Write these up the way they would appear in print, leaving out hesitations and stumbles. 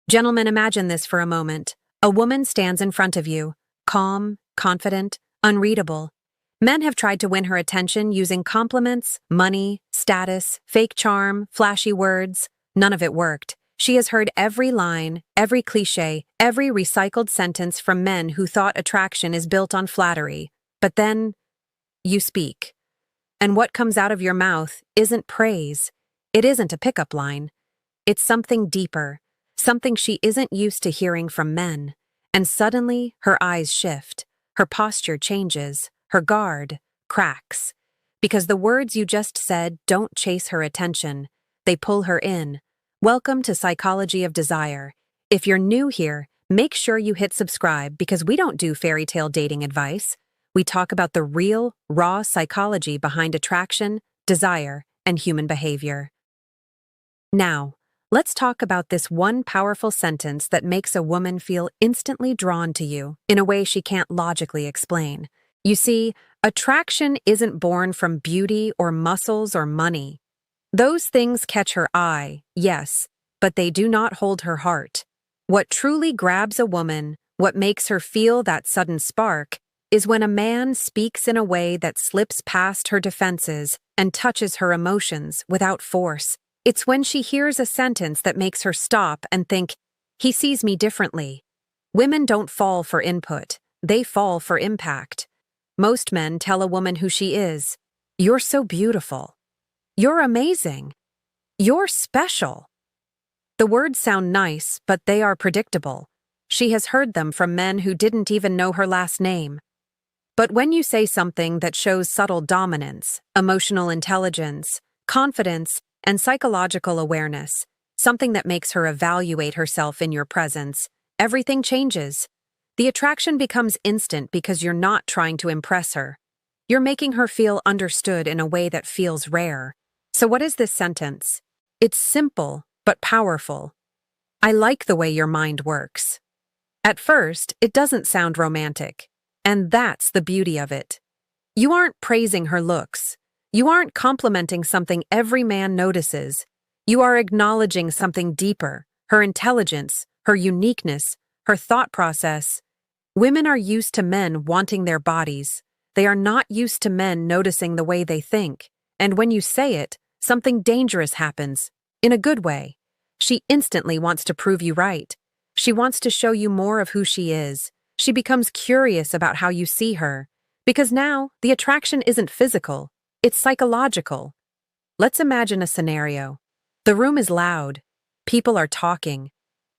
Gentlemen, imagine this for a moment. A woman stands in front of you, calm, confident, unreadable. Men have tried to win her attention using compliments, money, status, fake charm, flashy words. None of it worked. She has heard every line, every cliché, every recycled sentence from men who thought attraction is built on flattery. But then, you speak. And what comes out of your mouth isn't praise. It isn't a pickup line. It's something deeper, something she isn't used to hearing from men. And suddenly, her eyes shift, her posture changes, her guard cracks. Because the words you just said don't chase her attention, they pull her in. Welcome to Psychology of Desire. If you're new here, make sure you hit subscribe because we don't do fairy tale dating advice. We talk about the real, raw psychology behind attraction, desire, and human behavior. Now, let's talk about this one powerful sentence that makes a woman feel instantly drawn to you in a way she can't logically explain. You see, attraction isn't born from beauty or muscles or money. Those things catch her eye, yes, but they do not hold her heart. What truly grabs a woman, what makes her feel that sudden spark, is when a man speaks in a way that slips past her defenses and touches her emotions without force. It's when she hears a sentence that makes her stop and think, he sees me differently. Women don't fall for input, they fall for impact. Most men tell a woman who she is. You're so beautiful. You're amazing. You're special. The words sound nice, but they are predictable. She has heard them from men who didn't even know her last name. But when you say something that shows subtle dominance, emotional intelligence, confidence, and psychological awareness, something that makes her evaluate herself in your presence, everything changes. The attraction becomes instant because you're not trying to impress her. You're making her feel understood in a way that feels rare. So what is this sentence? It's simple, but powerful. I like the way your mind works. At first, it doesn't sound romantic. And that's the beauty of it. You aren't praising her looks. You aren't complimenting something every man notices. You are acknowledging something deeper, her intelligence, her uniqueness, her thought process. Women are used to men wanting their bodies. They are not used to men noticing the way they think. And when you say it, something dangerous happens, in a good way. She instantly wants to prove you right. She wants to show you more of who she is. She becomes curious about how you see her. Because now, the attraction isn't physical, it's psychological. Let's imagine a scenario. The room is loud. People are talking.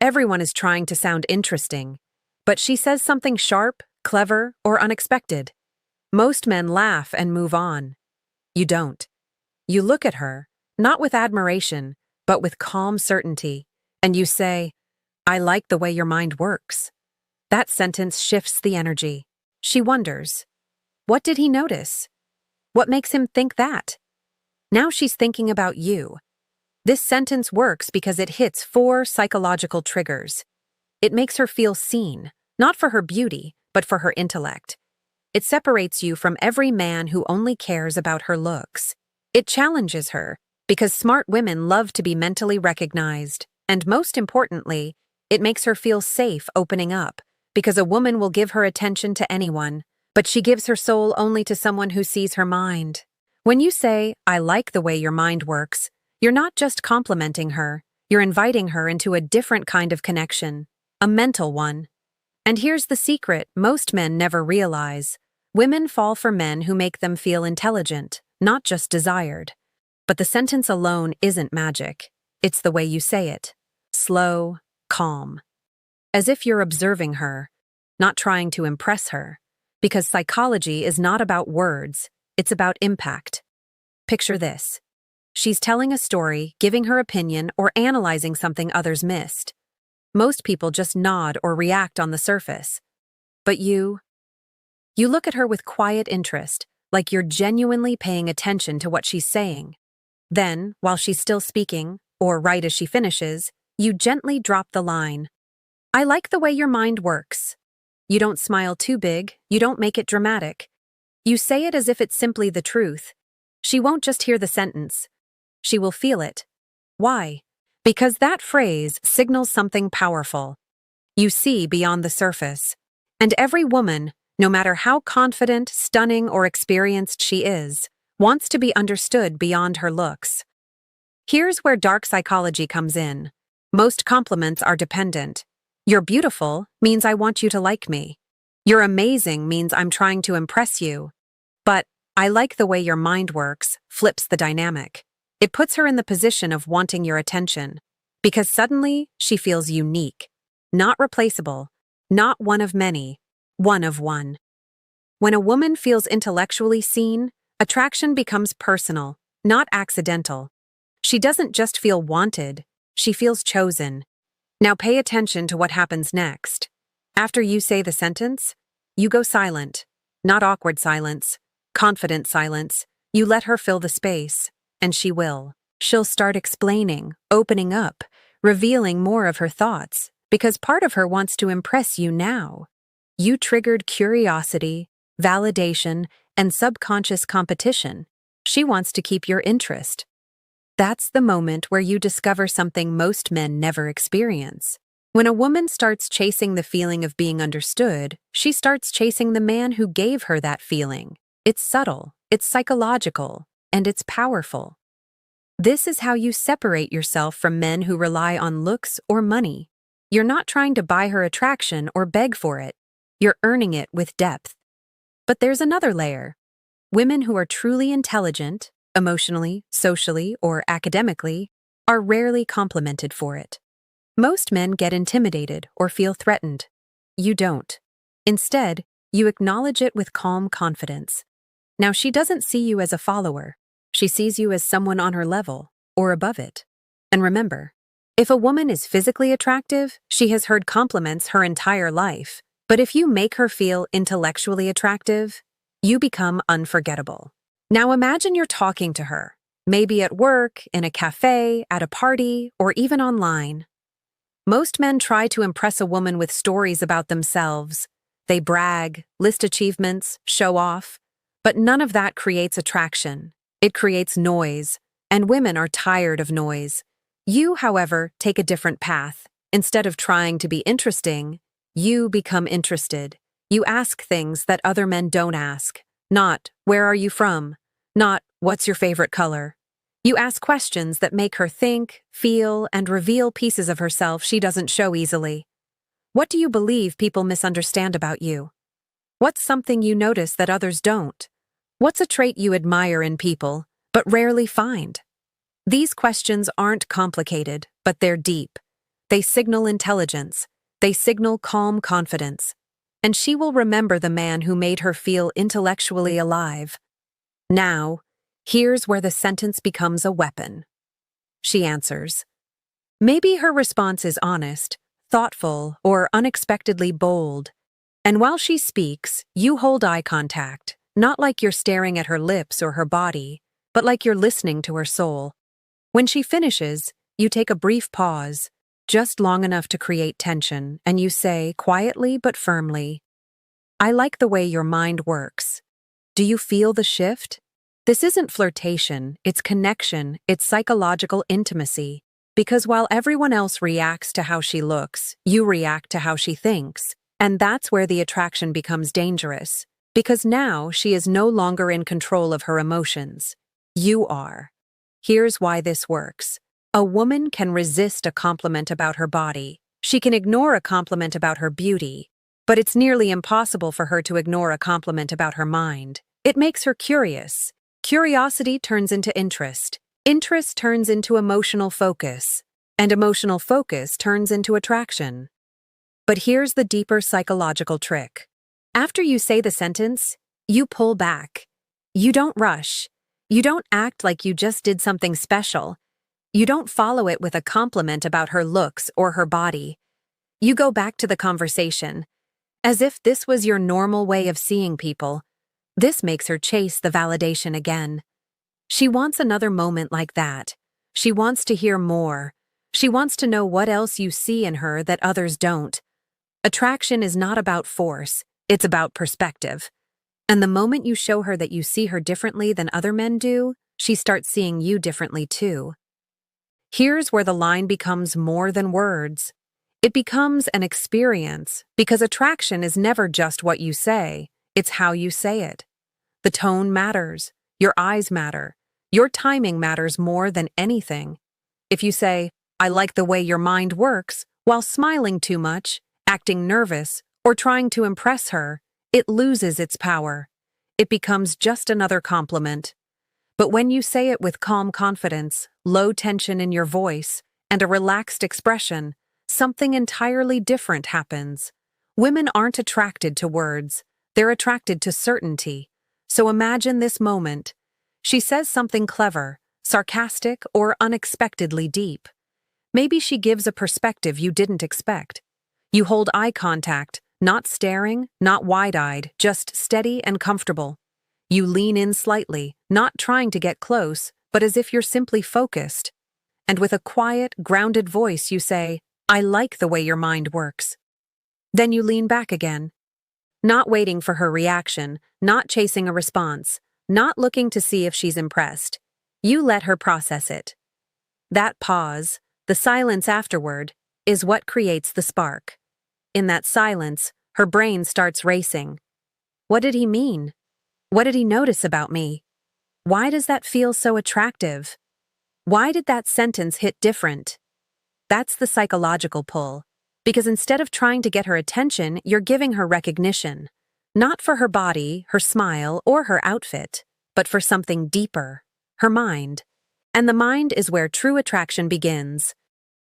Everyone is trying to sound interesting. But she says something sharp, clever, or unexpected. Most men laugh and move on. You don't. You look at her, not with admiration, but with calm certainty, and you say, I like the way your mind works. That sentence shifts the energy. She wonders, what did he notice? What makes him think that? Now she's thinking about you. This sentence works because it hits 4 psychological triggers. It makes her feel seen, not for her beauty, but for her intellect. It separates you from every man who only cares about her looks. It challenges her, because smart women love to be mentally recognized, and most importantly, it makes her feel safe opening up, because a woman will give her attention to anyone, but she gives her soul only to someone who sees her mind. When you say, I like the way your mind works, you're not just complimenting her, you're inviting her into a different kind of connection, a mental one. And here's the secret most men never realize. Women fall for men who make them feel intelligent, not just desired. But the sentence alone isn't magic. It's the way you say it. Slow, calm. As if you're observing her, not trying to impress her. Because psychology is not about words, it's about impact. Picture this. She's telling a story, giving her opinion, or analyzing something others missed. Most people just nod or react on the surface. But you look at her with quiet interest, like you're genuinely paying attention to what she's saying. Then, while she's still speaking, or right as she finishes, you gently drop the line. I like the way your mind works. You don't smile too big, you don't make it dramatic. You say it as if it's simply the truth. She won't just hear the sentence. She will feel it. Why? Because that phrase signals something powerful. You see beyond the surface. And every woman, no matter how confident, stunning, or experienced she is, wants to be understood beyond her looks. Here's where dark psychology comes in. Most compliments are dependent. You're beautiful means I want you to like me. You're amazing means I'm trying to impress you. But I like the way your mind works flips the dynamic. It puts her in the position of wanting your attention. Because suddenly, she feels unique. Not replaceable. Not one of many. One of one. When a woman feels intellectually seen, attraction becomes personal, not accidental. She doesn't just feel wanted, she feels chosen. Now pay attention to what happens next. After you say the sentence, you go silent. Not awkward silence, confident silence. You let her fill the space, and she will. She'll start explaining, opening up, revealing more of her thoughts, because part of her wants to impress you now. You triggered curiosity, validation, and subconscious competition. She wants to keep your interest. That's the moment where you discover something most men never experience. When a woman starts chasing the feeling of being understood, she starts chasing the man who gave her that feeling. It's subtle, it's psychological, and it's powerful. This is how you separate yourself from men who rely on looks or money. You're not trying to buy her attraction or beg for it. You're earning it with depth. But there's another layer. Women who are truly intelligent, emotionally, socially, or academically, are rarely complimented for it. Most men get intimidated or feel threatened. You don't. Instead, you acknowledge it with calm confidence. Now, she doesn't see you as a follower. She sees you as someone on her level, or above it. And remember, if a woman is physically attractive, she has heard compliments her entire life. But if you make her feel intellectually attractive, you become unforgettable. Now imagine you're talking to her, maybe at work, in a cafe, at a party, or even online. Most men try to impress a woman with stories about themselves. They brag, list achievements, show off. But none of that creates attraction. It creates noise, and women are tired of noise. You, however, take a different path. Instead of trying to be interesting, you become interested. You ask things that other men don't ask. Not, where are you from? Not, what's your favorite color? You ask questions that make her think, feel, and reveal pieces of herself she doesn't show easily. What do you believe people misunderstand about you? What's something you notice that others don't? What's a trait you admire in people, but rarely find? These questions aren't complicated, but they're deep. They signal intelligence. They signal calm confidence. And she will remember the man who made her feel intellectually alive. Now, here's where the sentence becomes a weapon. She answers. Maybe her response is honest, thoughtful, or unexpectedly bold. And while she speaks, you hold eye contact, not like you're staring at her lips or her body, but like you're listening to her soul. When she finishes, you take a brief pause, just long enough to create tension, and you say, quietly but firmly, I like the way your mind works. Do you feel the shift? This isn't flirtation, it's connection, it's psychological intimacy. Because while everyone else reacts to how she looks, you react to how she thinks. And that's where the attraction becomes dangerous. Because now she is no longer in control of her emotions. You are. Here's why this works. A woman can resist a compliment about her body. She can ignore a compliment about her beauty. But it's nearly impossible for her to ignore a compliment about her mind. It makes her curious. Curiosity turns into interest. Interest turns into emotional focus. And emotional focus turns into attraction. But here's the deeper psychological trick. After you say the sentence, you pull back. You don't rush. You don't act like you just did something special. You don't follow it with a compliment about her looks or her body. You go back to the conversation, as if this was your normal way of seeing people. This makes her chase the validation again. She wants another moment like that. She wants to hear more. She wants to know what else you see in her that others don't. Attraction is not about force, it's about perspective. And the moment you show her that you see her differently than other men do, she starts seeing you differently too. Here's where the line becomes more than words. It becomes an experience, because attraction is never just what you say, it's how you say it. The tone matters. Your eyes matter. Your timing matters more than anything. If you say, "I like the way your mind works," while smiling too much, acting nervous, or trying to impress her, it loses its power. It becomes just another compliment. But when you say it with calm confidence, low tension in your voice, and a relaxed expression, something entirely different happens. Women aren't attracted to words, they're attracted to certainty. So imagine this moment. She says something clever, sarcastic, or unexpectedly deep. Maybe she gives a perspective you didn't expect. You hold eye contact, not staring, not wide-eyed, just steady and comfortable. You lean in slightly, not trying to get close, but as if you're simply focused. And with a quiet, grounded voice you say, "I like the way your mind works." Then you lean back again, not waiting for her reaction, not chasing a response, not looking to see if she's impressed. You let her process it. That pause, the silence afterward, is what creates the spark. In that silence, her brain starts racing. What did he mean? What did he notice about me? Why does that feel so attractive? Why did that sentence hit different? That's the psychological pull. Because instead of trying to get her attention, you're giving her recognition. Not for her body, her smile, or her outfit, but for something deeper, her mind. And the mind is where true attraction begins.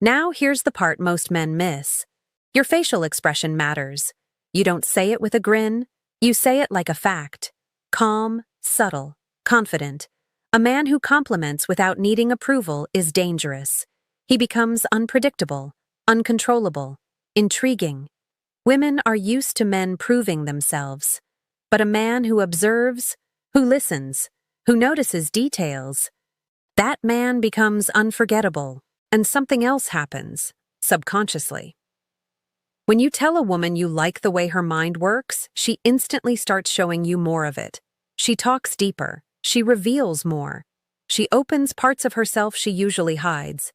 Now here's the part most men miss. Your facial expression matters. You don't say it with a grin, you say it like a fact. Calm, subtle, confident. A man who compliments without needing approval is dangerous. He becomes unpredictable, uncontrollable, intriguing. Women are used to men proving themselves. But a man who observes, who listens, who notices details, that man becomes unforgettable, and something else happens, subconsciously. When you tell a woman you like the way her mind works, she instantly starts showing you more of it. She talks deeper. She reveals more. She opens parts of herself she usually hides.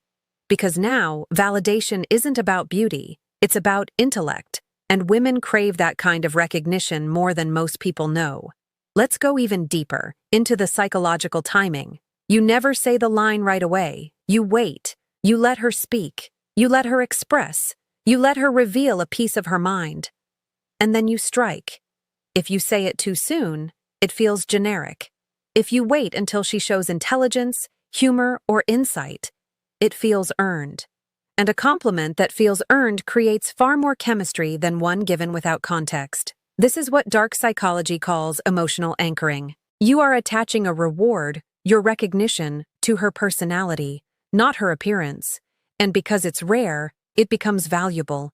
Because now, validation isn't about beauty, it's about intellect, and women crave that kind of recognition more than most people know. Let's go even deeper, into the psychological timing. You never say the line right away. You wait. You let her speak. You let her express. You let her reveal a piece of her mind. And then you strike. If you say it too soon, it feels generic. If you wait until she shows intelligence, humor, or insight, it feels earned. And a compliment that feels earned creates far more chemistry than one given without context. This is what dark psychology calls emotional anchoring. You are attaching a reward, your recognition, to her personality, not her appearance. And because it's rare, it becomes valuable.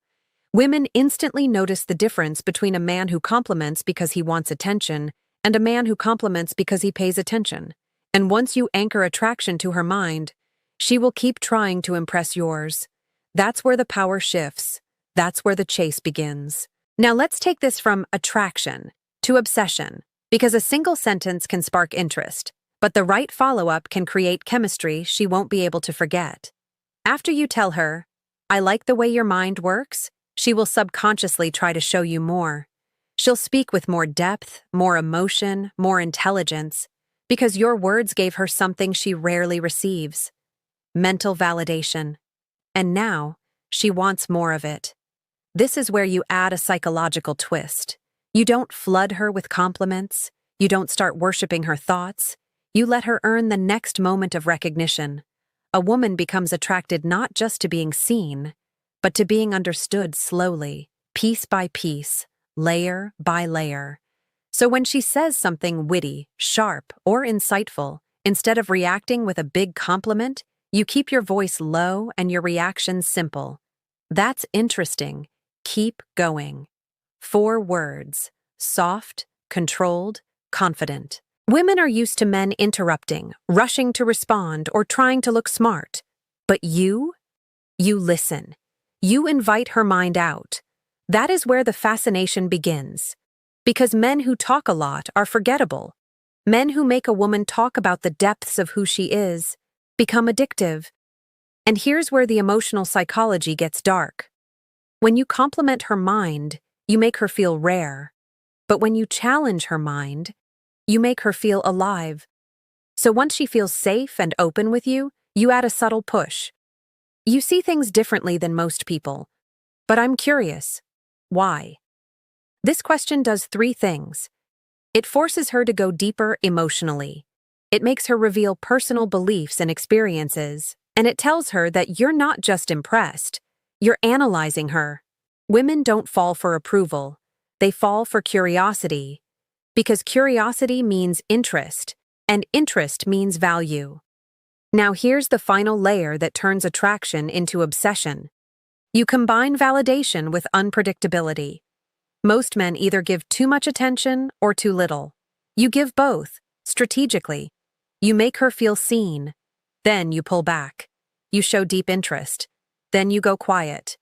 Women instantly notice the difference between a man who compliments because he wants attention and a man who compliments because he pays attention. And once you anchor attraction to her mind, she will keep trying to impress yours. That's where the power shifts. That's where the chase begins. Now let's take this from attraction to obsession, because a single sentence can spark interest, but the right follow-up can create chemistry she won't be able to forget. After you tell her, "I like the way your mind works," she will subconsciously try to show you more. She'll speak with more depth, more emotion, more intelligence, because your words gave her something she rarely receives: mental validation. And now, she wants more of it. This is where you add a psychological twist. You don't flood her with compliments. You don't start worshiping her thoughts. You let her earn the next moment of recognition. A woman becomes attracted not just to being seen, but to being understood slowly, piece by piece, layer by layer. So when she says something witty, sharp, or insightful, instead of reacting with a big compliment, you keep your voice low and your reaction simple. That's interesting. Keep going. 4 words: soft, controlled, confident. Women are used to men interrupting, rushing to respond, or trying to look smart. But you listen. You invite her mind out. That is where the fascination begins. Because men who talk a lot are forgettable. Men who make a woman talk about the depths of who she is become addictive. And here's where the emotional psychology gets dark. When you compliment her mind, you make her feel rare. But when you challenge her mind, you make her feel alive. So once she feels safe and open with you, you add a subtle push. You see things differently than most people. But I'm curious. Why? This question does three things. It forces her to go deeper emotionally. It makes her reveal personal beliefs and experiences. And it tells her that you're not just impressed. You're analyzing her. Women don't fall for approval. They fall for curiosity. Because curiosity means interest, and interest means value. Now here's the final layer that turns attraction into obsession. You combine validation with unpredictability. Most men either give too much attention or too little. You give both, strategically. You make her feel seen. Then you pull back. You show deep interest. Then you go quiet.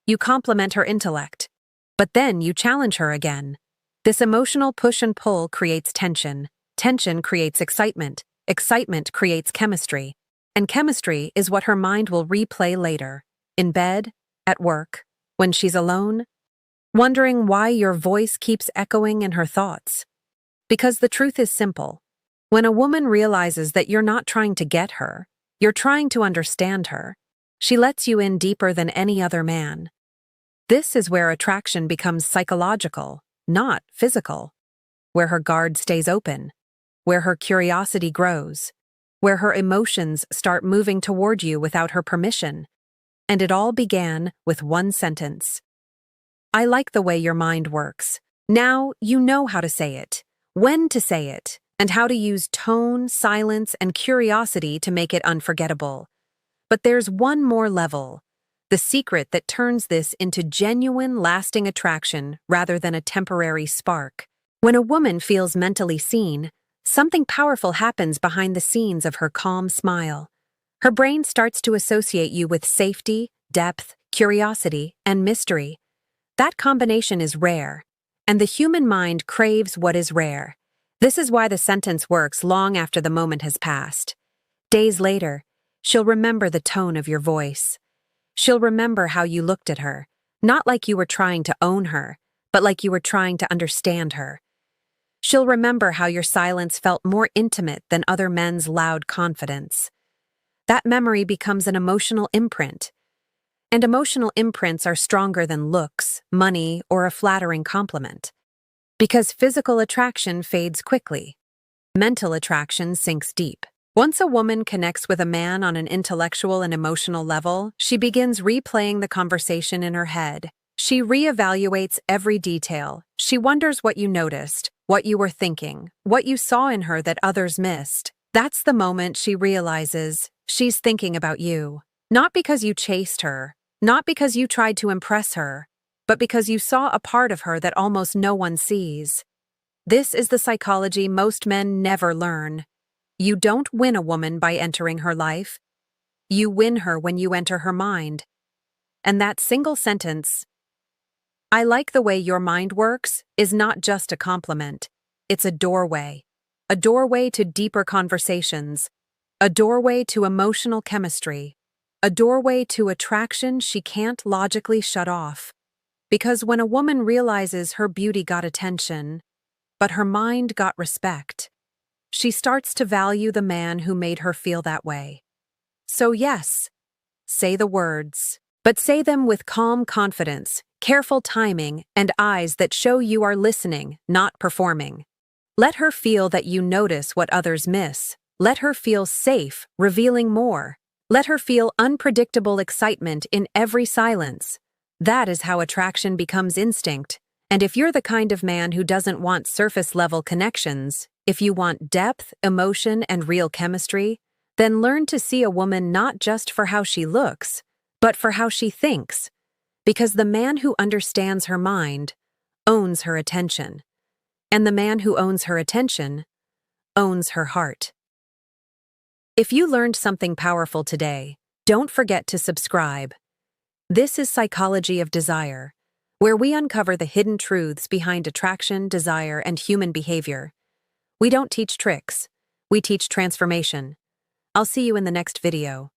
You compliment her intellect. But then you challenge her again. This emotional push and pull creates tension. Tension creates excitement. Excitement creates chemistry. And chemistry is what her mind will replay later. In bed, at work, when she's alone, wondering why your voice keeps echoing in her thoughts. Because the truth is simple. When a woman realizes that you're not trying to get her, you're trying to understand her, she lets you in deeper than any other man. This is where attraction becomes psychological, not physical. Where her guard stays open. Where her curiosity grows. Where her emotions start moving toward you without her permission. And it all began with one sentence. I like the way your mind works. Now you know how to say it, when to say it, and how to use tone, silence, and curiosity to make it unforgettable. But there's one more level. The secret that turns this into genuine, lasting attraction rather than a temporary spark. When a woman feels mentally seen, something powerful happens behind the scenes of her calm smile. Her brain starts to associate you with safety, depth, curiosity, and mystery. That combination is rare, and the human mind craves what is rare. This is why the sentence works long after the moment has passed. Days later, she'll remember the tone of your voice. She'll remember how you looked at her, not like you were trying to own her, but like you were trying to understand her. She'll remember how your silence felt more intimate than other men's loud confidence. That memory becomes an emotional imprint. And emotional imprints are stronger than looks, money, or a flattering compliment. Because physical attraction fades quickly. Mental attraction sinks deep. Once a woman connects with a man on an intellectual and emotional level, she begins replaying the conversation in her head. She reevaluates every detail. She wonders what you noticed, what you were thinking, what you saw in her that others missed. That's the moment she realizes she's thinking about you. Not because you chased her, not because you tried to impress her, but because you saw a part of her that almost no one sees. This is the psychology most men never learn. You don't win a woman by entering her life. You win her when you enter her mind. And that single sentence, I like the way your mind works, is not just a compliment. It's a doorway. A doorway to deeper conversations. A doorway to emotional chemistry. A doorway to attraction she can't logically shut off. Because when a woman realizes her beauty got attention, but her mind got respect, she starts to value the man who made her feel that way. So yes, say the words, but say them with calm confidence, careful timing, and eyes that show you are listening, not performing. Let her feel that you notice what others miss. Let her feel safe, revealing more. Let her feel unpredictable excitement in every silence. That is how attraction becomes instinct. And if you're the kind of man who doesn't want surface-level connections, if you want depth, emotion, and real chemistry, then learn to see a woman not just for how she looks, but for how she thinks. Because the man who understands her mind owns her attention. And the man who owns her attention owns her heart. If you learned something powerful today, don't forget to subscribe. This is Psychology of Desire, where we uncover the hidden truths behind attraction, desire, and human behavior. We don't teach tricks. We teach transformation. I'll see you in the next video.